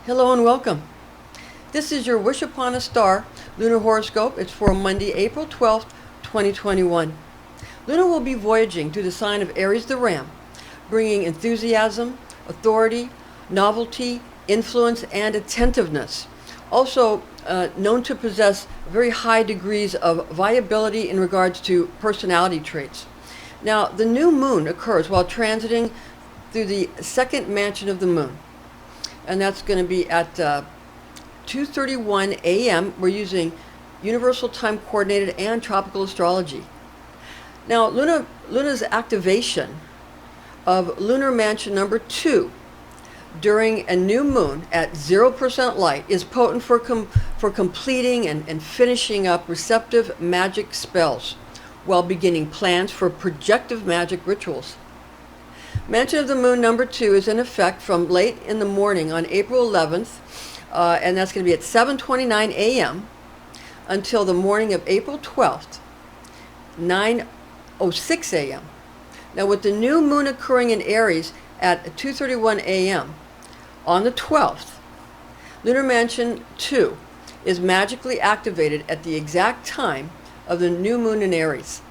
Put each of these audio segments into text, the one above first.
Hello and welcome. This is your Wish Upon a Star lunar horoscope. It's for Monday, April 12th, 2021. Luna will be voyaging through the sign of Aries the Ram, bringing enthusiasm, authority, novelty, influence, and attentiveness. Also known to possess very high degrees of viability in regards to personality traits. Now, the new moon occurs while transiting through the second mansion of the moon, and that's going to be at 2:31 a.m. We're using Universal Time Coordinated and Tropical Astrology. Now, Luna's activation of Lunar Mansion number 2 during a new moon at 0% light is potent for completing and finishing up receptive magic spells while beginning plans for projective magic rituals. Mansion of the Moon number 2 is in effect from late in the morning on April 11th, and that's going to be at 7:29 a.m. until the morning of April 12th, 9:06 a.m. Now, with the new moon occurring in Aries at 2:31 a.m. on the 12th, Lunar Mansion 2 is magically activated at the exact time of the new moon in Aries.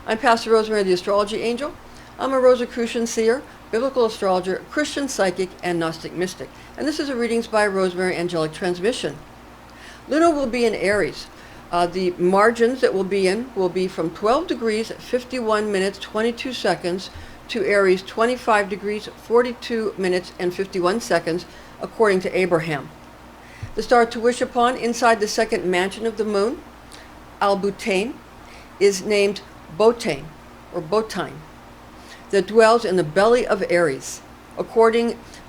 I'm Pastor Rosemary, the Astrology Angel. I'm a Rosicrucian seer, biblical astrologer, Christian psychic, and Gnostic mystic. And this is a Readings by Rosemary angelic transmission. Luna will be in Aries. The margins that we'll be in will be from 12 degrees, 51 minutes, 22 seconds to Aries 25 degrees, 42 minutes, and 51 seconds, according to Abraham. The star to wish upon inside the second mansion of the moon, Botein, is named Botein, or Botein, that dwells in the belly of Aries.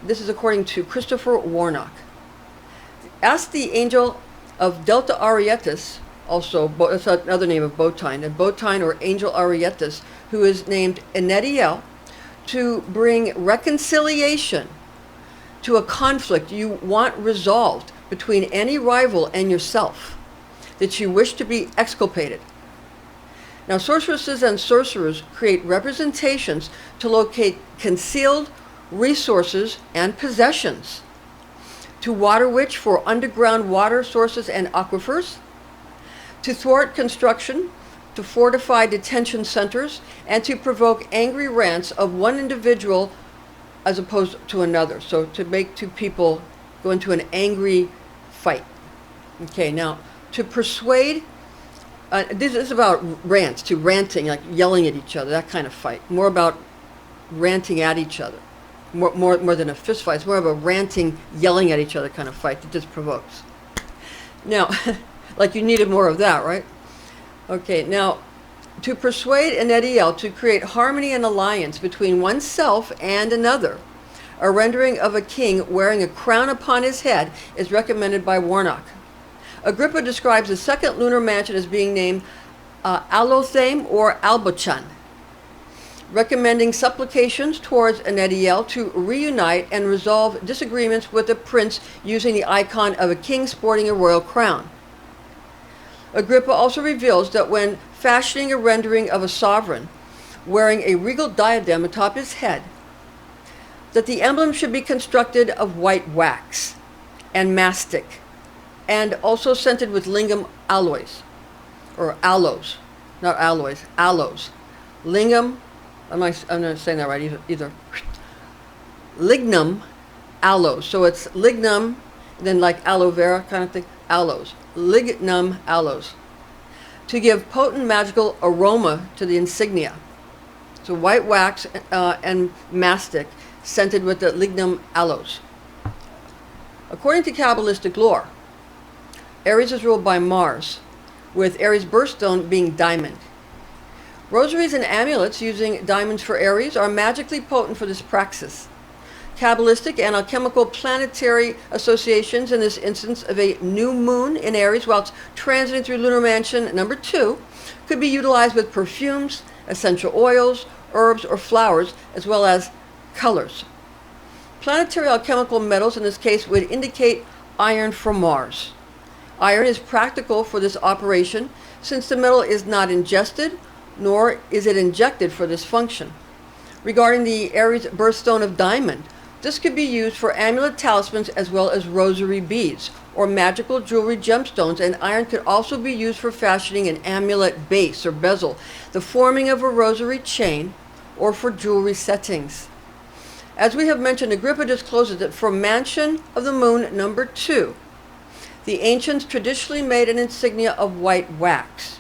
This is according to Christopher Warnock. Ask the angel of Delta Arietis, that's another name of Botein, and Botein or Angel Arietis, who is named Enediel, to bring reconciliation to a conflict you want resolved between any rival and yourself that you wish to be exculpated. Now, sorceresses and sorcerers create representations to locate concealed resources and possessions, to water witch for underground water sources and aquifers, to thwart construction, to fortify detention centers, and to provoke angry rants of one individual as opposed to another. So to make two people go into an angry fight. Okay, now to persuade. This is about ranting, like yelling at each other, that kind of fight. More about ranting at each other. More than a fist fight. It's more of a ranting, yelling at each other kind of fight that just provokes. Now, like you needed more of that, right? Okay, now, to persuade Enediel to create harmony and alliance between oneself and another, a rendering of a king wearing a crown upon his head is recommended by Warnock. Agrippa describes the second lunar mansion as being named Alothame or Albochan, recommending supplications towards Enediel to reunite and resolve disagreements with the prince using the icon of a king sporting a royal crown. Agrippa also reveals that when fashioning a rendering of a sovereign wearing a regal diadem atop his head, that the emblem should be constructed of white wax and mastic, and also scented with lingam alloys, or aloes, not alloys, aloes. Lingam, I'm not saying that right either. Lignum aloes. So it's lignum, then like aloe vera kind of thing, aloes. Lignum aloes. To give potent magical aroma to the insignia. So white wax and mastic scented with the lignum aloes. According to Kabbalistic lore, Aries is ruled by Mars, with Aries' birthstone being diamond. Rosaries and amulets using diamonds for Aries are magically potent for this praxis. Kabbalistic and alchemical planetary associations in this instance of a new moon in Aries whilst transiting through Lunar Mansion number 2 could be utilized with perfumes, essential oils, herbs, or flowers, as well as colors. Planetary alchemical metals in this case would indicate iron from Mars. Iron is practical for this operation since the metal is not ingested, nor is it injected for this function. Regarding the Aries birthstone of diamond, This could be used for amulet talismans as well as rosary beads, or magical jewelry gemstones, and iron could also be used for fashioning an amulet base or bezel, the forming of a rosary chain, or for jewelry settings. As we have mentioned, Agrippa discloses that for Mansion of the Moon number 2, the ancients traditionally made an insignia of white wax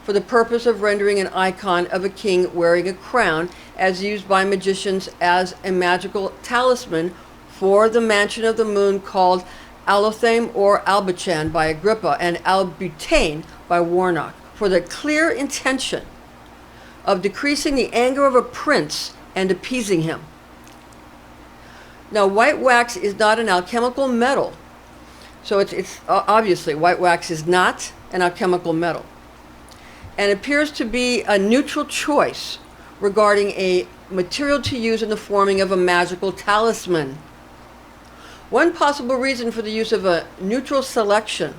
for the purpose of rendering an icon of a king wearing a crown, as used by magicians as a magical talisman for the Mansion of the Moon, called Alothame or Albachan by Agrippa and Albutane by Warnock, for the clear intention of decreasing the anger of a prince and appeasing him. Now, white wax is not an alchemical metal, so it's obviously white wax is not an alchemical metal, and appears to be a neutral choice regarding a material to use in the forming of a magical talisman. One possible reason for the use of a neutral selection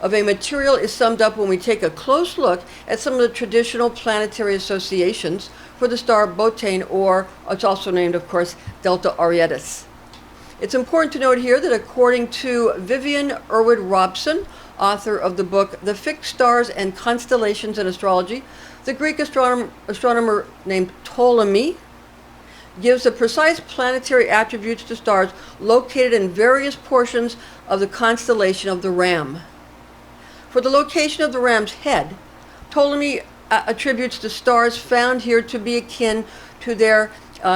of a material is summed up when we take a close look at some of the traditional planetary associations for the star Botein, or it's also named, of course, Delta Arietis. It's important to note here that according to Vivian Irwood Robson, author of the book The Fixed Stars and Constellations in Astrology, the Greek astronomer named Ptolemy gives the precise planetary attributes to stars located in various portions of the constellation of the Ram. For the location of the Ram's head, Ptolemy attributes the stars found here to be akin to their,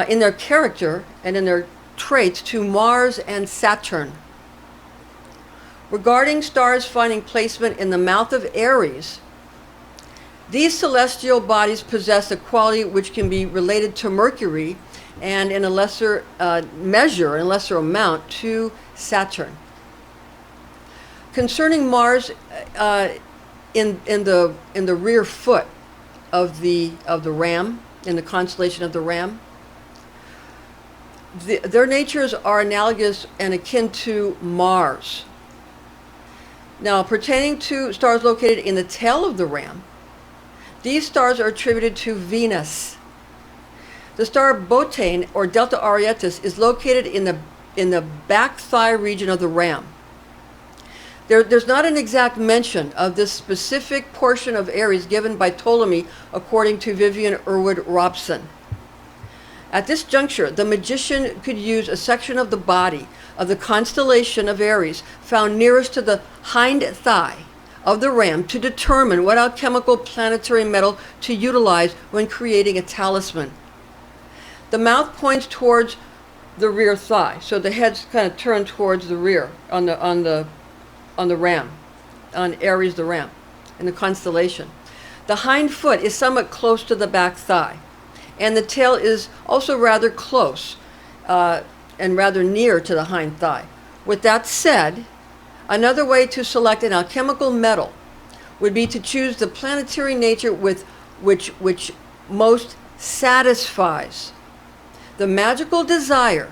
in their character and in their traits, to Mars and Saturn. Regarding stars finding placement in the mouth of Aries, these celestial bodies possess a quality which can be related to Mercury, and in a lesser measure, in a lesser amount, to Saturn. Concerning Mars, in the rear foot of the Ram, in the constellation of the Ram, their natures are analogous and akin to Mars. Now, pertaining to stars located in the tail of the Ram, these stars are attributed to Venus. The star Botein, or Delta Arietis, is located in the back thigh region of the Ram. There's not an exact mention of this specific portion of Aries given by Ptolemy, according to Vivian Irwood Robson. At this juncture, the magician could use a section of the body of the constellation of Aries found nearest to the hind thigh of the Ram to determine what alchemical planetary metal to utilize when creating a talisman. The mouth points towards the rear thigh, so the head's kind of turned towards the rear on the Ram, on Aries the Ram, in the constellation. The hind foot is somewhat close to the back thigh, and the tail is also rather close and rather near to the hind thigh. With that said, another way to select an alchemical metal would be to choose the planetary nature with which most satisfies the magical desire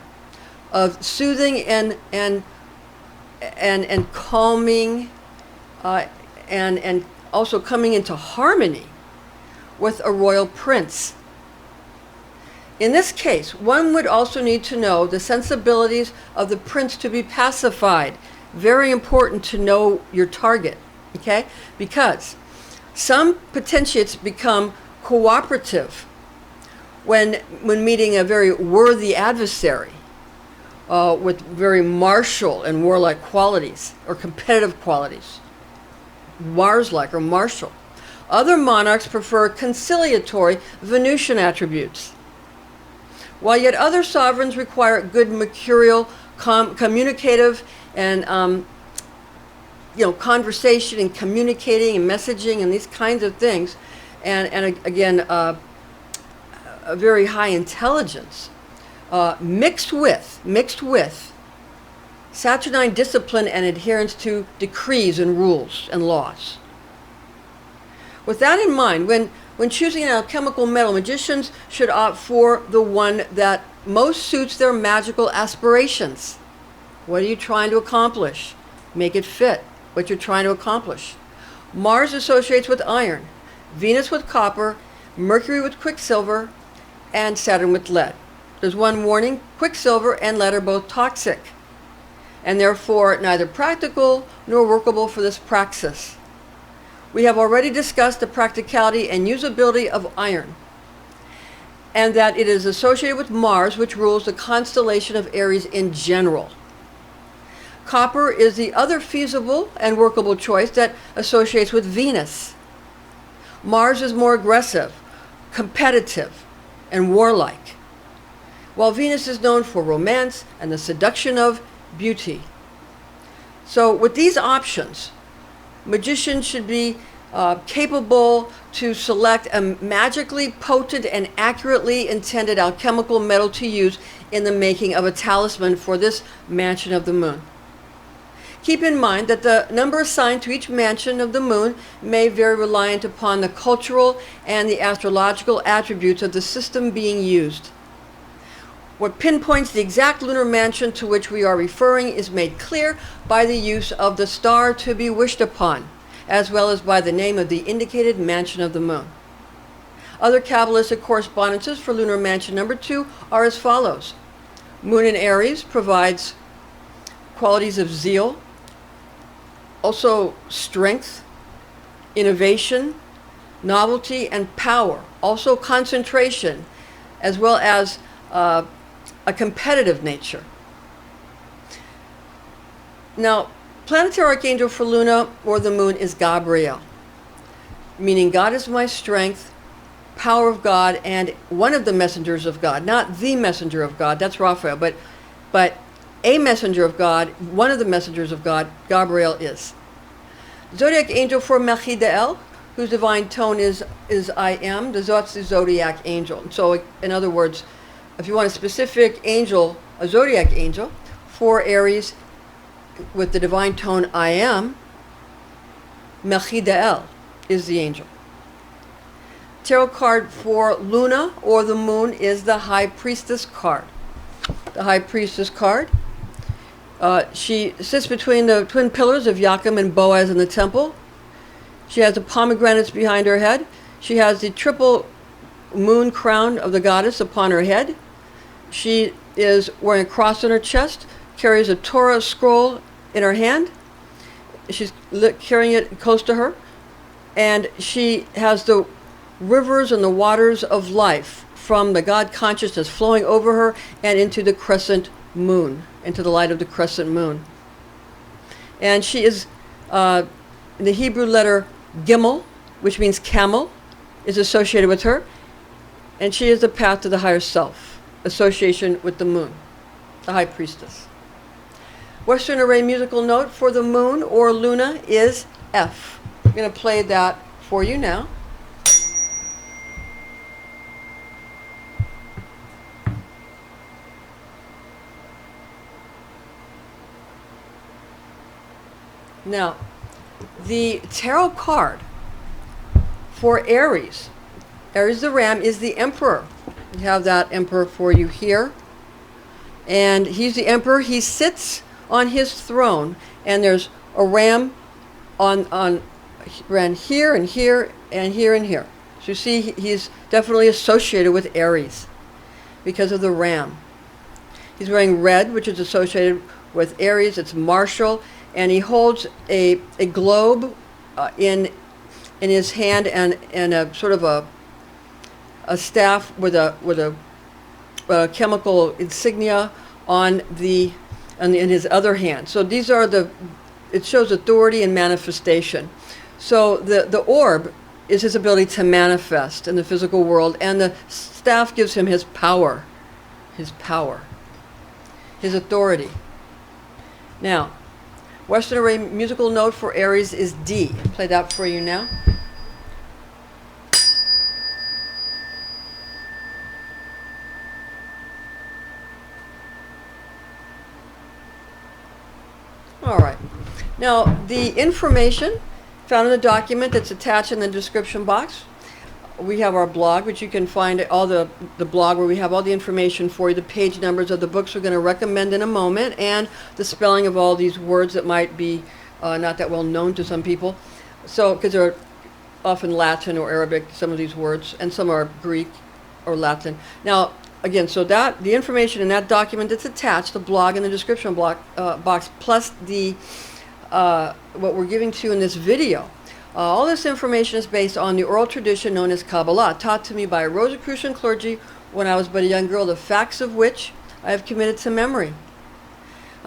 of soothing and calming and also coming into harmony with a royal prince. In this case, one would also need to know the sensibilities of the prince to be pacified. Very important to know your target, okay? Because some potentiates become cooperative when meeting a very worthy adversary with very martial and warlike qualities or competitive qualities, Mars-like or martial. Other monarchs prefer conciliatory Venusian attributes, while yet other sovereigns require good mercurial, communicative, and conversation and communicating and messaging and these kinds of things, and again, a very high intelligence, mixed with Saturnine discipline and adherence to decrees and rules and laws. With that in mind, when choosing an alchemical metal, magicians should opt for the one that most suits their magical aspirations. What are you trying to accomplish? Make it fit what you're trying to accomplish. Mars associates with iron, Venus with copper, Mercury with quicksilver, and Saturn with lead. There's one warning: quicksilver and lead are both toxic, and therefore neither practical nor workable for this praxis. We have already discussed the practicality and usability of iron, and that it is associated with Mars, which rules the constellation of Aries in general. Copper is the other feasible and workable choice that associates with Venus. Mars is more aggressive, competitive, and warlike, while Venus is known for romance and the seduction of beauty. So with these options, magicians should be capable to select a magically potent and accurately intended alchemical metal to use in the making of a talisman for this mansion of the moon. Keep in mind that the number assigned to each mansion of the moon may vary reliant upon the cultural and the astrological attributes of the system being used. What pinpoints the exact lunar mansion to which we are referring is made clear by the use of the star to be wished upon, as well as by the name of the indicated mansion of the moon. Other Kabbalistic correspondences for lunar mansion number 2 are as follows. Moon in Aries provides qualities of zeal, also strength, innovation, novelty, and power, also concentration, as well as a competitive nature. Now, planetary archangel for Luna or the moon is Gabriel, meaning God is my strength, power of God, and one of the messengers of God. Not the messenger of God, that's Raphael, but a messenger of God, one of the messengers of God, Gabriel is. Zodiac angel for Enediel, whose divine tone is I am, that's the zodiac angel. So in other words, if you want a specific angel, a zodiac angel, for Aries with the divine tone I am, Enediel is the angel. Tarot card for Luna or the moon is the High Priestess card. The High Priestess card. She sits between the twin pillars of Joachim and Boaz in the temple. She has the pomegranates behind her head. She has the triple moon crown of the goddess upon her head. She is wearing a cross on her chest, carries a Torah scroll in her hand. She's carrying it close to her. And she has the rivers and the waters of life from the God consciousness flowing over her and into the crescent moon, into the light of the crescent moon. And she is, the Hebrew letter Gimel, which means camel, is associated with her. And she is the path to the higher self, association with the moon, the High Priestess. Western Array musical note for the moon or Luna is F. I'm going to play that for you now. Now, the tarot card for Aries, Aries the Ram, is the Emperor. We have that Emperor for you here. And he's the Emperor. He sits on his throne, and there's a ram ran here and here and here and here. So you see he's definitely associated with Aries because of the ram. He's wearing red, which is associated with Aries. It's martial, and he holds a globe in his hand and a sort of a staff with a chemical insignia in his other hand. So these are it shows authority and manifestation. So the orb is his ability to manifest in the physical world, and the staff gives him his power, his authority. Now, Western Array musical note for Aries is D. I'll play that for you now. All right. Now, the information found in the document that's attached in the description box. We have our blog, which you can find all the blog where we have all the information for you, the page numbers of the books we're going to recommend in a moment, and the spelling of all these words that might be not that well known to some people. So, because they're often Latin or Arabic, some of these words, and some are Greek or Latin. Now, again, so that the information in that document that's attached, the blog in the description box, plus the what we're giving to you in this video. All this information is based on the oral tradition known as Kabbalah, taught to me by Rosicrucian clergy when I was but a young girl, the facts of which I have committed to memory.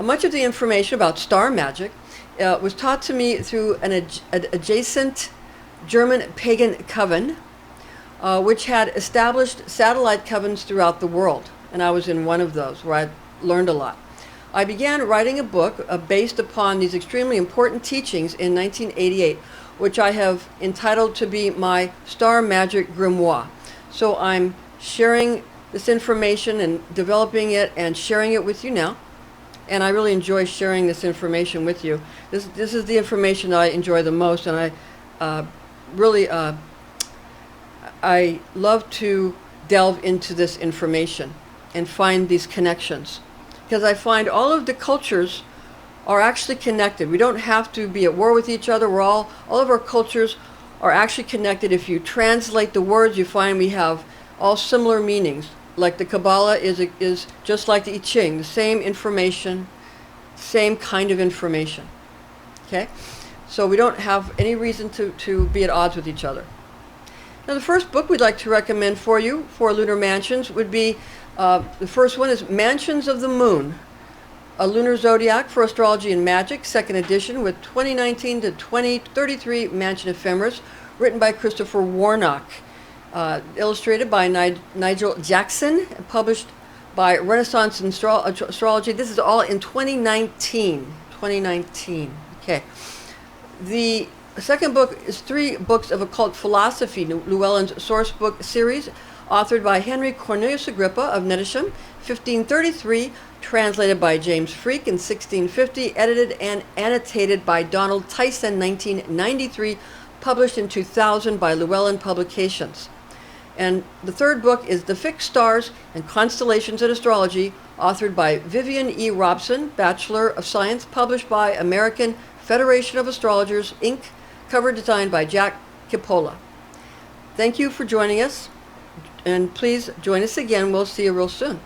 Much of the information about star magic was taught to me through an adjacent German pagan coven, which had established satellite covens throughout the world. And I was in one of those where I learned a lot. I began writing a book based upon these extremely important teachings in 1988, which I have entitled to be my Star Magic Grimoire. So I'm sharing this information and developing it and sharing it with you now. And I really enjoy sharing this information with you. This is the information that I enjoy the most, and I really I love to delve into this information and find these connections, because I find all of the cultures are actually connected. We don't have to be at war with each other. All of our cultures are actually connected. If you translate the words, you find we have all similar meanings. Like the Kabbalah is just like the I Ching, the same information, same kind of information. Okay? So we don't have any reason to be at odds with each other. Now the first book we'd like to recommend for you for Lunar Mansions would be, the first one is Mansions of the Moon, a Lunar Zodiac for Astrology and Magic, second edition with 2019 to 2033 mansion ephemeris, written by Christopher Warnock. Illustrated by Nigel Jackson, published by Renaissance Astrology. This is all in 2019. Okay. The second book is 3 books of occult philosophy, Llewellyn's source book series, authored by Henry Cornelius Agrippa of Nettisham, 1533, translated by James Freak in 1650, edited and annotated by Donald Tyson, 1993, published in 2000 by Llewellyn Publications. And the third book is The Fixed Stars and Constellations in Astrology, authored by Vivian E. Robson, Bachelor of Science, published by American Federation of Astrologers, Inc., cover designed by Jack Cipolla. Thank you for joining us, and please join us again. We'll see you real soon.